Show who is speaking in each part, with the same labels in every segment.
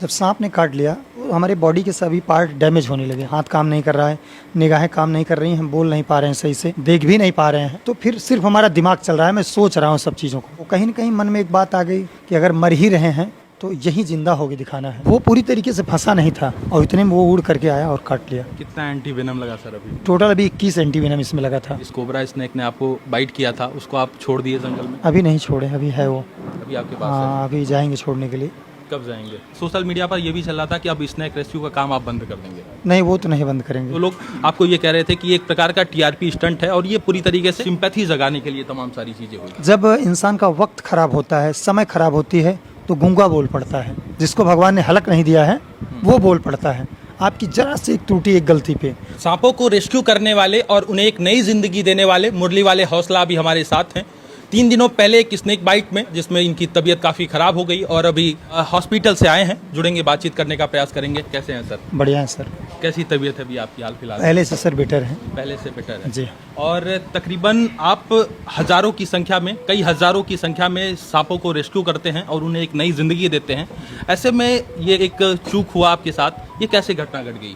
Speaker 1: जब सांप ने काट लिया हमारे बॉडी के सभी पार्ट डैमेज होने लगे। हाथ काम नहीं कर रहा है, निगाहें काम नहीं कर रही हैं, हम बोल नहीं पा रहे हैं, सही से देख भी नहीं पा रहे हैं। तो फिर सिर्फ हमारा दिमाग चल रहा है, मैं सोच रहा हूँ सब चीज़ों को। कहीं न कहीं मन में एक बात आ गई कि अगर मर ही रहे हैं तो यही जिंदा होके दिखाना है। वो पूरी तरीके से फंसा नहीं था और इतने में वो उड़ करके आया और काट लिया।
Speaker 2: कितना एंटी वेनम लगा सर अभी?
Speaker 1: टोटल अभी 21 एंटी वेनम इसमें लगा था।
Speaker 2: इस कोबरा स्नेक ने आपको बाइट किया था, उसको आप छोड़ दिए जंगल में?
Speaker 1: अभी नहीं छोड़े, अभी है वो।
Speaker 2: अभी आपके पास है?
Speaker 1: हाँ, अभी जाएंगे छोड़ने के लिए।
Speaker 2: कब जाएंगे? सोशल मीडिया पर ये भी चल रहा था कि अब स्नेक रेस्क्यू का काम आप बंद कर देंगे।
Speaker 1: नहीं, वो तो नहीं बंद करेंगे।
Speaker 2: तो लोग आपको ये कह रहे थे कि ये एक प्रकार का टीआरपी स्टंट है और ये पूरी तरीके से सिंपैथी जगाने के लिए तमाम सारी चीजें हुई।
Speaker 1: जब इंसान का वक्त खराब होता है, समय खराब होती है, तो गूंगा बोल पड़ता है। जिसको भगवान ने हलक नहीं दिया है वो बोल पड़ता है। आपकी जरा से एक त्रुटि, एक गलती पे।
Speaker 2: सांपों को रेस्क्यू करने वाले और उन्हें एक नई जिंदगी देने वाले मुरली वाले हौसला अभी हमारे साथ हैं। 3 दिनों पहले एक स्नेक बाइट में जिसमें इनकी तबीयत काफ़ी ख़राब हो गई और अभी हॉस्पिटल से आए हैं। जुड़ेंगे, बातचीत करने का प्रयास करेंगे। कैसे हैं सर?
Speaker 1: बढ़िया है सर।
Speaker 2: कैसी तबीयत है अभी आपकी हाल फिलहाल?
Speaker 1: पहले से सर बेटर है।
Speaker 2: पहले से बेटर है
Speaker 1: जी।
Speaker 2: और तकरीबन आप हज़ारों की संख्या में, कई हज़ारों की संख्या में सांपों को रेस्क्यू करते हैं और उन्हें एक नई ज़िंदगी देते हैं। ऐसे में ये एक चूक हुआ आपके साथ, ये कैसे घटना घट गई?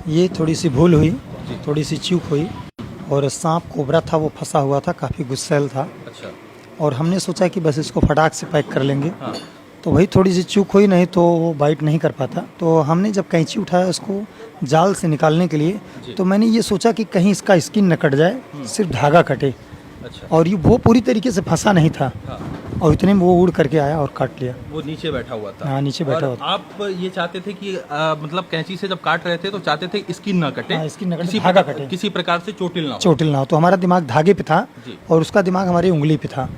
Speaker 1: ये थोड़ी सी भूल हुई, थोड़ी सी चूक हुई। और सांप कोबरा था, वो फंसा हुआ था, काफ़ी गुस्सैल था।
Speaker 2: अच्छा।
Speaker 1: और हमने सोचा कि बस इसको फटाक से पैक कर लेंगे।
Speaker 2: हाँ।
Speaker 1: तो वही थोड़ी सी चूक हुई, नहीं तो वो बाइट नहीं कर पाता। तो हमने जब कैंची उठाया उसको जाल से निकालने के लिए, तो मैंने ये सोचा कि कहीं इसका स्किन न कट जाए, सिर्फ धागा कटे।
Speaker 2: अच्छा।
Speaker 1: और ये वो पूरी तरीके से फंसा नहीं था।
Speaker 2: हाँ।
Speaker 1: और इतने में वो उड़ करके आया और काट लिया।
Speaker 2: वो नीचे बैठा हुआ था?
Speaker 1: हाँ, नीचे बैठा
Speaker 2: और
Speaker 1: हुआ था।
Speaker 2: आप ये चाहते थे कि मतलब कैंची से जब काट रहे थे तो चाहते थे स्किन ना कटे?
Speaker 1: हाँ, स्किन न कटे, धागा कटे,
Speaker 2: किसी प्रकार से चोटिल ना हो।
Speaker 1: चोटिल ना हो। तो हमारा दिमाग धागे पे था
Speaker 2: जी।
Speaker 1: और उसका दिमाग हमारी उंगली पे था।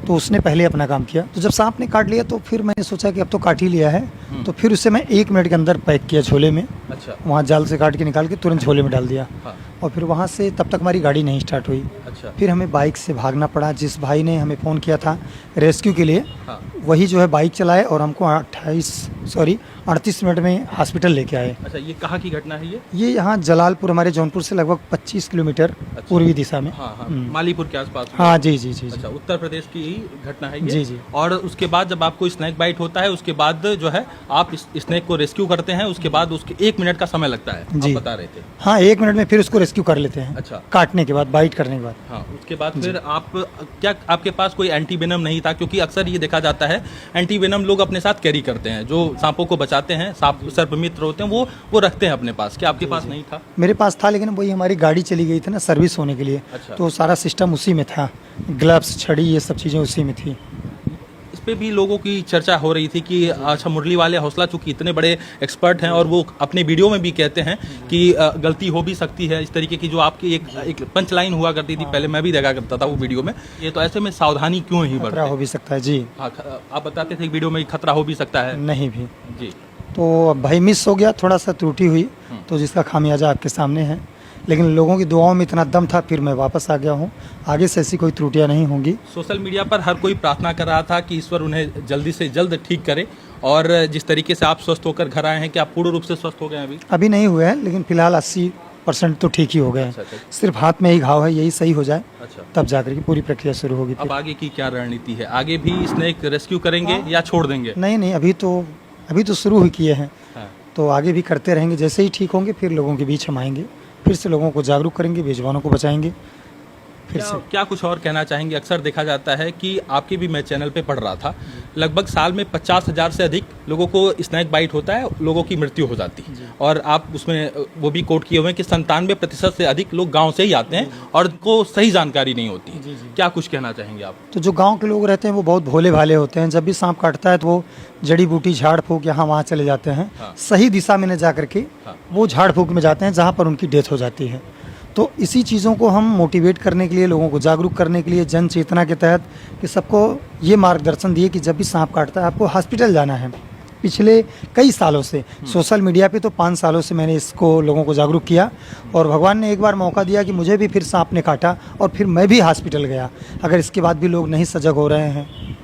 Speaker 1: तो उसने पहले अपना काम किया। तो जब सांप ने काट लिया तो फिर मैंने सोचा कि अब तो काट ही लिया है, तो फिर उसे मैं 1 मिनट के अंदर पैक किया झोले में।
Speaker 2: अच्छा।
Speaker 1: वहाँ जाल से काट के निकाल के तुरंत झोले में डाल दिया।
Speaker 2: हाँ।
Speaker 1: और फिर वहाँ से तब तक हमारी गाड़ी नहीं स्टार्ट हुई।
Speaker 2: अच्छा।
Speaker 1: फिर हमें बाइक से भागना पड़ा। जिस भाई ने हमें फ़ोन किया था रेस्क्यू के लिए,
Speaker 2: हाँ।
Speaker 1: वही जो है बाइक चलाए और हमको 38 मिनट में हॉस्पिटल लेके आए।
Speaker 2: अच्छा, ये कहाँ की घटना है ये?
Speaker 1: ये यहाँ जलालपुर, हमारे जौनपुर से लगभग 25 किलोमीटर पूर्वी दिशा में।
Speaker 2: हाँ हाँ, मालीपुर के आसपास।
Speaker 1: हाँ जी जी जी।
Speaker 2: अच्छा, उत्तर प्रदेश की ही घटना है ये?
Speaker 1: जी जी।
Speaker 2: और उसके बाद जब आपको स्नेक बाइट होता है उसके बाद जो है आप इस स्नेक को रेस्क्यू करते हैं, उसके बाद उसके 1 मिनट का समय लगता है,
Speaker 1: जी।
Speaker 2: आप बता रहे थे।
Speaker 1: हाँ, 1 मिनट में फिर उसको रेस्क्यू कर लेते हैं।
Speaker 2: अच्छा।
Speaker 1: काटने के बाद, बाइट करने के बाद।
Speaker 2: हाँ, उसके बाद फिर आप क्या, आपके पास कोई एंटी वेनम नहीं था? क्योंकि अक्सर ये देखा जाता है एंटी वेनम लोग अपने साथ कैरी करते हैं, जो सांपों को बचाते हैं, सांप सर्प मित्र होते हैं, वो रखते हैं अपने पास। क्या आपके पास नहीं था?
Speaker 1: मेरे पास था, लेकिन वही हमारी गाड़ी चली गई थी ना सर्विस होने के लिए।
Speaker 2: अच्छा।
Speaker 1: तो सारा सिस्टम उसी में था, ग्लव्स, छड़ी, ये सब चीज़ें उसी में थी।
Speaker 2: इस पे भी लोगों की चर्चा हो रही थी कि अच्छा, मुरली वाले हौसला चूंकि इतने बड़े एक्सपर्ट हैं और वो अपने वीडियो में भी कहते हैं कि गलती हो भी सकती है, इस तरीके की जो आपकी एक पंच लाइन हुआ करती थी पहले, मैं भी देखा करता था वो वीडियो में। ये तो ऐसे में सावधानी क्यों ही
Speaker 1: खतरा
Speaker 2: बरतें?
Speaker 1: हो भी सकता है जी।
Speaker 2: हाँ, आप बताते थे वीडियो में खतरा हो भी सकता है।
Speaker 1: नहीं भी।
Speaker 2: जी।
Speaker 1: तो भाई मिस हो गया, थोड़ा सा त्रुटि हुई, तो जिसका खामियाजा आपके सामने है। लेकिन लोगों की दुआओं में इतना दम था, फिर मैं वापस आ गया हूँ। आगे से ऐसी कोई त्रुटियां नहीं होंगी।
Speaker 2: सोशल मीडिया पर हर कोई प्रार्थना कर रहा था कि ईश्वर उन्हें जल्दी से जल्द ठीक करे, और जिस तरीके से आप स्वस्थ होकर घर आए हैं, क्या आप पूर्ण रूप से स्वस्थ हो गए हैं?
Speaker 1: अभी नहीं हुए हैं, लेकिन फिलहाल 80% तो ठीक ही हो गए हैं।
Speaker 2: अच्छा।
Speaker 1: सिर्फ हाथ में ही घाव है, यही सही हो जाए
Speaker 2: अच्छा।
Speaker 1: तब जाकर के पूरी प्रक्रिया शुरू होगी।
Speaker 2: अब आगे की क्या रणनीति है? आगे भी स्नेक रेस्क्यू करेंगे या छोड़ देंगे?
Speaker 1: नहीं, अभी तो शुरू ही किए हैं।
Speaker 2: हाँ।
Speaker 1: तो आगे भी करते रहेंगे। जैसे ही ठीक होंगे फिर लोगों के बीच हम आएंगे, फिर से लोगों को जागरूक करेंगे, बेजुबानों को बचाएंगे फिर से।
Speaker 2: क्या कुछ और कहना चाहेंगे? अक्सर देखा जाता है कि आपके भी मैं चैनल पे पढ़ रहा था, लगभग साल में 50,000 से अधिक लोगों को स्नेक बाइट होता है, लोगों की मृत्यु हो जाती है। और आप उसमें वो भी कोट किए हुए हैं कि 97% से अधिक लोग गांव से ही आते हैं और उनको सही जानकारी नहीं होती। क्या कुछ कहना चाहेंगे आप?
Speaker 1: तो जो गांव के लोग रहते हैं वो बहुत भोले भाले होते हैं। जब भी सांप काटता है तो वो जड़ी बूटी, झाड़ फूक यहाँ वहाँ चले जाते हैं।
Speaker 2: हाँ।
Speaker 1: सही दिशा में न जा करके वो झाड़ फूक में जाते हैं जहाँ पर उनकी डेथ हो जाती है। तो इसी चीज़ों को हम मोटिवेट करने के लिए, लोगों को जागरूक करने के लिए, जन चेतना के तहत कि सबको ये मार्गदर्शन दिए कि जब भी सांप काटता है आपको हॉस्पिटल जाना है। पिछले कई सालों से सोशल मीडिया पे तो 5 सालों से मैंने इसको लोगों को जागरूक किया, और भगवान ने एक बार मौका दिया कि मुझे भी फिर सांप ने काटा और फिर मैं भी हॉस्पिटल गया। अगर इसके बाद भी लोग नहीं सजग हो रहे हैं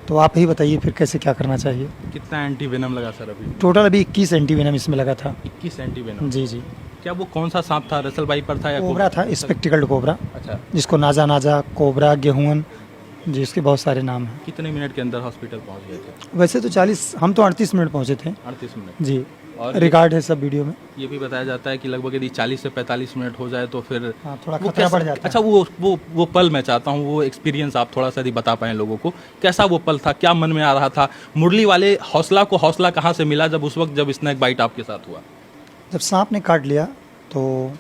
Speaker 1: तो आप ही बताइए फिर कैसे क्या करना चाहिए।
Speaker 2: कितना एंटी वेनम लगा सर अभी?
Speaker 1: टोटल अभी 21 एंटी वेनम इसमें लगा था।
Speaker 2: 21 एंटी वेनम?
Speaker 1: जी जी।
Speaker 2: क्या वो कौन सा सांप था? रसल बाई पर था या
Speaker 1: कोबरा था, स्पेक्टिकल्ड कोबरा,
Speaker 2: अच्छा।
Speaker 1: जिसको नाजा कोबरा, गेहून जी, उसके बहुत सारे नाम हैं।
Speaker 2: कितने मिनट के अंदर हॉस्पिटल पहुंच गए थे?
Speaker 1: वैसे तो 40, हम तो 38 मिनट पहुँचे थे
Speaker 2: 38 मिनट।
Speaker 1: जी।
Speaker 2: और
Speaker 1: रिकॉर्ड है सब वीडियो में।
Speaker 2: ये भी बताया जाता है कि लगभग यदि 40 से 45 मिनट हो जाए तो फिर
Speaker 1: हाँ, थोड़ा
Speaker 2: वो
Speaker 1: खतरा
Speaker 2: कैसा-
Speaker 1: बढ़ जाता है।
Speaker 2: अच्छा, वो पल मैं चाहता हूँ, वो एक्सपीरियंस आप थोड़ा सा यदि बता पाएं लोगों को, कैसा वो पल था, क्या मन में आ रहा था? मुरली वाले हौसला को हौसला कहाँ से मिला जब उस वक्त जब स्नैक बाइट आपके साथ हुआ?
Speaker 1: जब सांप ने काट लिया तो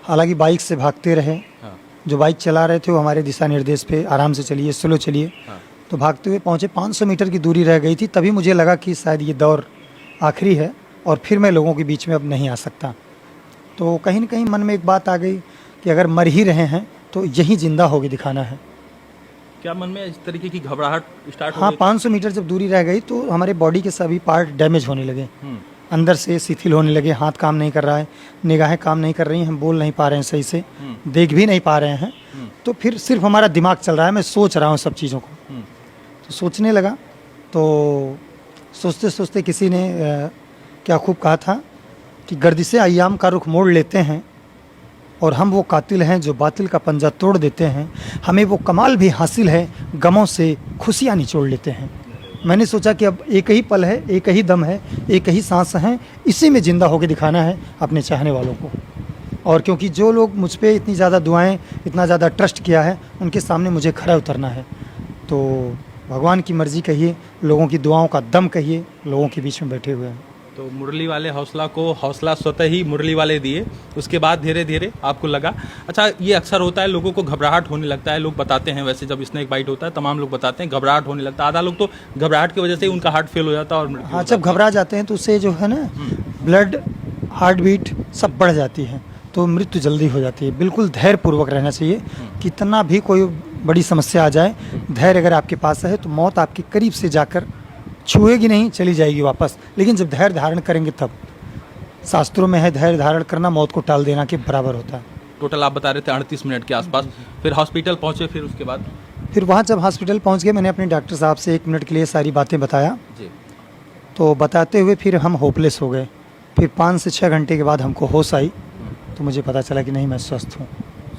Speaker 1: हालांकि बाइक से भागते रहे,
Speaker 2: हाँ,
Speaker 1: जो बाइक चला रहे थे वो हमारे दिशा निर्देश पे आराम से चलिए, स्लो चलिए।
Speaker 2: हाँ,
Speaker 1: तो भागते हुए पहुँचे, 500 मीटर की दूरी रह गई थी, तभी मुझे लगा कि शायद ये दौर आखिरी है और फिर मैं लोगों के बीच में अब नहीं आ सकता। तो कहीं न कहीं मन में एक बात आ गई कि अगर मर ही रहे हैं तो यही जिंदा होके दिखाना है।
Speaker 2: क्या मन में इस तरीके की घबराहट स्टार्ट हो
Speaker 1: हाँ,
Speaker 2: गई?
Speaker 1: 500 मीटर जब दूरी रह गई तो हमारे बॉडी के सभी पार्ट डैमेज होने लगे,
Speaker 2: हम्म,
Speaker 1: अंदर से शिथिल होने लगे, हाथ काम नहीं कर रहा है, निगाहें काम नहीं कर रही हैं, हम बोल नहीं पा रहे हैं सही से, देख भी नहीं पा रहे हैं। तो फिर सिर्फ हमारा दिमाग चल रहा है, मैं सोच रहा हूँ सब चीज़ों को।
Speaker 2: हम्म,
Speaker 1: तो सोचने लगा, तो सोचते सोचते किसी ने क्या खूब कहा था कि गर्दिशे अय्याम का रुख मोड़ लेते हैं और हम वो कातिल हैं जो बातिल का पंजा तोड़ देते हैं, हमें वो कमाल भी हासिल है, गमों से खुशियाँ निचोड़ लेते हैं। मैंने सोचा कि अब एक ही पल है, एक ही दम है, एक ही सांस है, इसी में ज़िंदा होकर दिखाना है अपने चाहने वालों को। और क्योंकि जो लोग मुझ पे इतनी ज़्यादा दुआएं, इतना ज़्यादा ट्रस्ट किया है, उनके सामने मुझे खरा उतरना है। तो भगवान की मर्ज़ी कहिए, लोगों की दुआओं का दम कहिए, लोगों के बीच में बैठे हुए हैं।
Speaker 2: तो मुरली वाले हौसला को हौसला स्वतः ही मुरली वाले दिए, उसके बाद धीरे धीरे आपको लगा। अच्छा, ये अक्सर होता है, लोगों को घबराहट होने लगता है, लोग बताते हैं, वैसे जब स्नेक बाइट होता है तमाम लोग बताते हैं घबराहट होने लगता है, आधा लोग तो घबराहट की वजह से ही उनका हार्ट फेल हो जाता है और मृत्यु
Speaker 1: हाँ,
Speaker 2: हो
Speaker 1: जब
Speaker 2: जाती है।
Speaker 1: घबरा जाते हैं तो उससे जो है ना ब्लड, हार्ट बीट सब बढ़ जाती है, तो मृत्यु जल्दी हो जाती है। बिल्कुल धैर्यपूर्वक रहना चाहिए, कितना भी कोई बड़ी समस्या आ जाए, धैर्य अगर आपके पास है तो मौत आपके करीब से जाकर छुएगी नहीं, चली जाएगी वापस। लेकिन जब धैर्य धारण करेंगे तब, शास्त्रों में है धैर्य धारण करना मौत को टाल देना के बराबर होता है।
Speaker 2: टोटल आप बता रहे थे 38 मिनट के आसपास, फिर हॉस्पिटल पहुंचे, फिर उसके बाद
Speaker 1: फिर वहाँ जब हॉस्पिटल पहुँच गए, मैंने अपने डॉक्टर साहब से 1 मिनट के लिए सारी बातें बताया,
Speaker 2: जी,
Speaker 1: तो बताते हुए फिर हम होपलेस हो गए। फिर 5 से 6 घंटे के बाद हमको होश आई, तो मुझे पता चला कि नहीं, मैं स्वस्थ हूँ।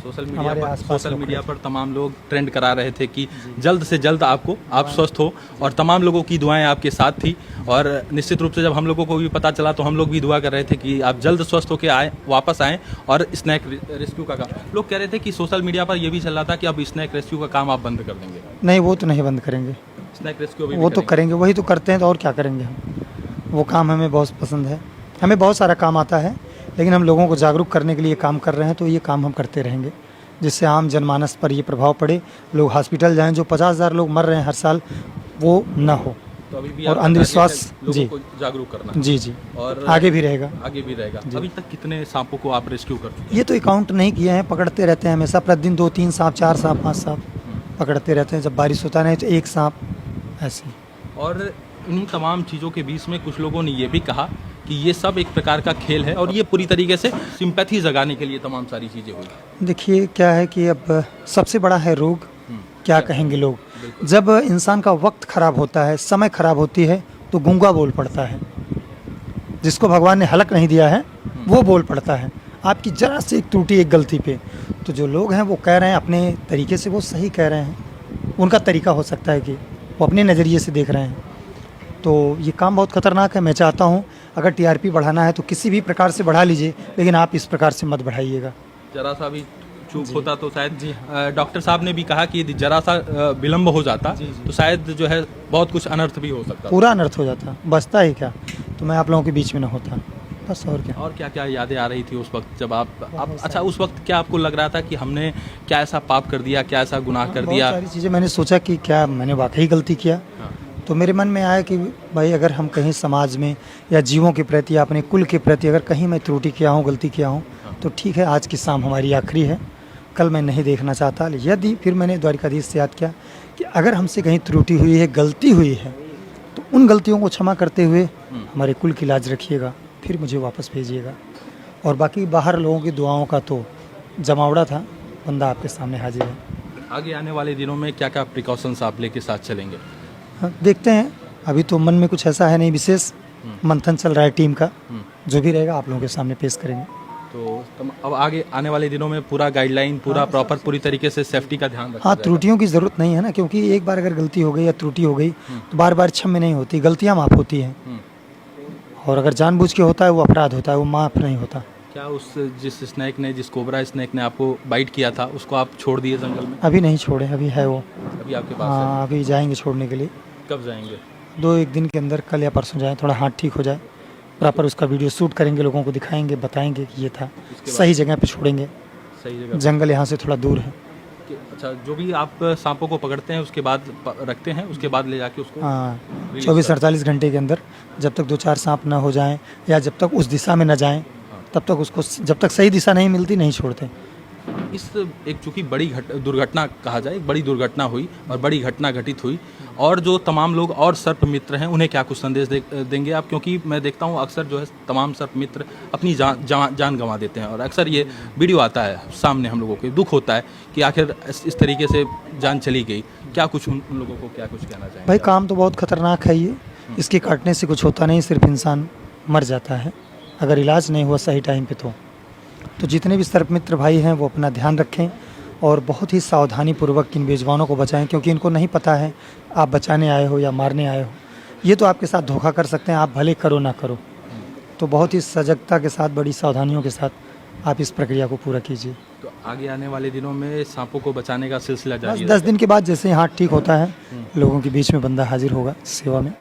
Speaker 2: सोशल मीडिया पर तमाम लोग ट्रेंड करा रहे थे कि जल्द से जल्द आप स्वस्थ हो, और तमाम लोगों की दुआएं आपके साथ थी। और निश्चित रूप से जब हम लोगों को भी पता चला तो हम लोग भी दुआ कर रहे थे कि आप जल्द स्वस्थ होकर आए, वापस आएँ और स्नैक रेस्क्यू का काम। लोग कह रहे थे कि सोशल मीडिया पर यह भी चल रहा था कि अब स्नैक रेस्क्यू का काम आप बंद कर देंगे।
Speaker 1: नहीं, वो तो नहीं बंद करेंगे,
Speaker 2: स्नैक रेस्क्यू
Speaker 1: वो तो करेंगे, वही तो करते हैं, तो और क्या करेंगे हम। वो काम हमें बहुत पसंद है, हमें बहुत सारा काम आता है, लेकिन हम लोगों को जागरूक करने के लिए काम कर रहे हैं, तो ये काम हम करते रहेंगे, जिससे आम जनमानस पर ये प्रभाव पड़े, लोग हॉस्पिटल जाएं, जो 50,000 लोग मर रहे हैं हर साल, वो ना हो।
Speaker 2: तो अभी भी
Speaker 1: और
Speaker 2: आपका
Speaker 1: अंधविश्वास,
Speaker 2: टारगेट है
Speaker 1: जी,
Speaker 2: लोगों को जागरूक करना।
Speaker 1: जी जी,
Speaker 2: और
Speaker 1: आगे भी रहेगा।
Speaker 2: आगे भी रहेगा। अभी तक कितने सांपों को आप रेस्क्यू कर चुके हैं?
Speaker 1: ये तो अकाउंट नहीं किए हैं, पकड़ते रहते हैं हमेशा, प्रतिदिन 2-3 सांप, 4 सांप, 5 सांप पकड़ते रहते हैं। जब बारिश होता नहीं तो 1 सांप, ऐसे।
Speaker 2: और इन तमाम चीज़ों के बीच में कुछ लोगों ने ये भी कहा कि ये सब एक प्रकार का खेल है और ये पूरी तरीके से सिंपैथी जगाने के लिए तमाम सारी चीज़ें हुई।
Speaker 1: देखिए क्या है कि अब सबसे बड़ा है रोग, क्या कहेंगे लोग। जब इंसान का वक्त खराब होता है, समय खराब होती है, तो गूंगा बोल पड़ता है। जिसको भगवान ने हलक नहीं दिया है वो बोल पड़ता है आपकी जरा से एक त्रुटि, एक गलती पे। तो जो लोग हैं वो कह रहे हैं अपने तरीके से, वो सही कह रहे हैं, उनका तरीका हो सकता है कि वो अपने नज़रिए से देख रहे हैं। तो ये काम बहुत खतरनाक है। मैं चाहता हूँ अगर टीआरपी बढ़ाना है तो किसी भी प्रकार से बढ़ा लीजिए, लेकिन आप इस प्रकार से मत बढ़ाइएगा।
Speaker 2: जरा सा भी चूक होता तो शायद डॉक्टर साहब ने भी कहा कि यदि जरा सा विलम्ब हो जाता तो शायद जो है बहुत कुछ अनर्थ भी हो सकता,
Speaker 1: पूरा अनर्थ हो जाता, बचता ही क्या। तो मैं आप लोगों के बीच में न होता, बस। और क्या।
Speaker 2: और क्या क्या यादें आ रही थी उस वक्त जब आप अच्छा, उस वक्त क्या आपको लग रहा था कि हमने क्या ऐसा पाप कर दिया, क्या ऐसा गुनाह कर दिया?
Speaker 1: बहुत सारी चीज़ें मैंने सोचा कि क्या मैंने वाकई गलती किया। तो मेरे मन में आया कि भाई अगर हम कहीं समाज में या जीवों के प्रति या अपने कुल के प्रति अगर कहीं मैं त्रुटि किया हूँ, गलती किया हूँ, तो ठीक है, आज की शाम हमारी आखिरी है, कल मैं नहीं देखना चाहता। यदि फिर मैंने द्वारिकाधीश से याद किया कि अगर हमसे कहीं त्रुटि हुई है, गलती हुई है, तो उन गलतियों को क्षमा करते हुए हमारे कुल की लाज रखिएगा, फिर मुझे वापस भेजिएगा। और बाकी बाहर लोगों की दुआओं का तो जमावड़ा था, बंदा आपके सामने हाजिर है।
Speaker 2: आगे आने वाले दिनों में क्या क्या प्रिकॉशंस आप लेके साथ चलेंगे?
Speaker 1: हाँ, देखते हैं। अभी तो मन में कुछ ऐसा है नहीं विशेष, मंथन चल रहा है टीम का, जो भी रहेगा आप लोगों के सामने पेश करेंगे।
Speaker 2: तो अब आगे आने वाले दिनों में पूरा गाइडलाइन पूरा प्रॉपर पूरी तरीके से सेफ्टी का ध्यान रखा
Speaker 1: हाँ,
Speaker 2: जाएगा।
Speaker 1: त्रुटियों की ज़रूरत नहीं है ना, क्योंकि एक बार अगर गलती हो गई या त्रुटि हो गई तो बार बार क्षम्य नहीं होती, गलतियाँ माफ़ होती हैं। और अगर जानबूझ के होता है वो अपराध होता है, वो माफ़ नहीं होता।
Speaker 2: क्या उस जिस स्नैक ने जिस कोबरा स्नैक ने आपको बाइट किया था उसको आप छोड़ दिए जंगल में?
Speaker 1: अभी नहीं छोड़े, अभी है वो।
Speaker 2: अभी आपके पास
Speaker 1: हाँ, अभी जाएंगे छोड़ने के लिए।
Speaker 2: है? कब जाएंगे?
Speaker 1: 2-1 दिन के अंदर, कल या परसों जाएँ, थोड़ा हाथ ठीक हो जाए, प्रॉपर उसका वीडियो शूट करेंगे, लोगों को दिखाएंगे, बताएंगे कि ये था, सही जगह पे छोड़ेंगे।
Speaker 2: सही जगह
Speaker 1: जंगल यहाँ से थोड़ा दूर है।
Speaker 2: अच्छा, जो भी आप सांपों को पकड़ते हैं उसके बाद रखते हैं, उसके बाद ले जाके उसको
Speaker 1: हाँ,
Speaker 2: Release
Speaker 1: 24-48 घंटे के अंदर जब तक 2-4 सांप ना हो जाएं या जब तक उस दिशा में ना जाएं, तब तक उसको, जब तक सही दिशा नहीं मिलती, नहीं छोड़ते।
Speaker 2: इस एक चूंकि बड़ी दुर्घटना कहा जाए, एक बड़ी दुर्घटना हुई और बड़ी घटना घटित हुई, और जो तमाम लोग और सर्प मित्र हैं उन्हें क्या कुछ संदेश देंगे आप? क्योंकि मैं देखता हूँ अक्सर जो है तमाम सर्प मित्र अपनी जान गंवा देते हैं, और अक्सर ये वीडियो आता है सामने, हम लोगों को दुख होता है कि आखिर इस तरीके से जान चली गई। क्या कुछ उन लोगों को क्या कुछ कहना चाहेंगे?
Speaker 1: भाई, काम तो बहुत खतरनाक है ये, इसके काटने से कुछ होता नहीं, सिर्फ इंसान मर जाता है अगर इलाज नहीं हुआ सही टाइम पे। तो जितने भी सर्प मित्र भाई हैं वो अपना ध्यान रखें और बहुत ही सावधानी पूर्वक इन बेजुबानों को बचाएं, क्योंकि इनको नहीं पता है आप बचाने आए हो या मारने आए हो। ये तो आपके साथ धोखा कर सकते हैं, आप भले करो ना करो। तो बहुत ही सजगता के साथ, बड़ी सावधानियों के साथ आप इस प्रक्रिया को पूरा कीजिए।
Speaker 2: तो आगे आने वाले दिनों में सांपों को बचाने का सिलसिला
Speaker 1: बस
Speaker 2: जारी
Speaker 1: 10 दिन के बाद जैसे ही हाथ ठीक होता है, लोगों के बीच में बंदा हाजिर होगा सेवा में।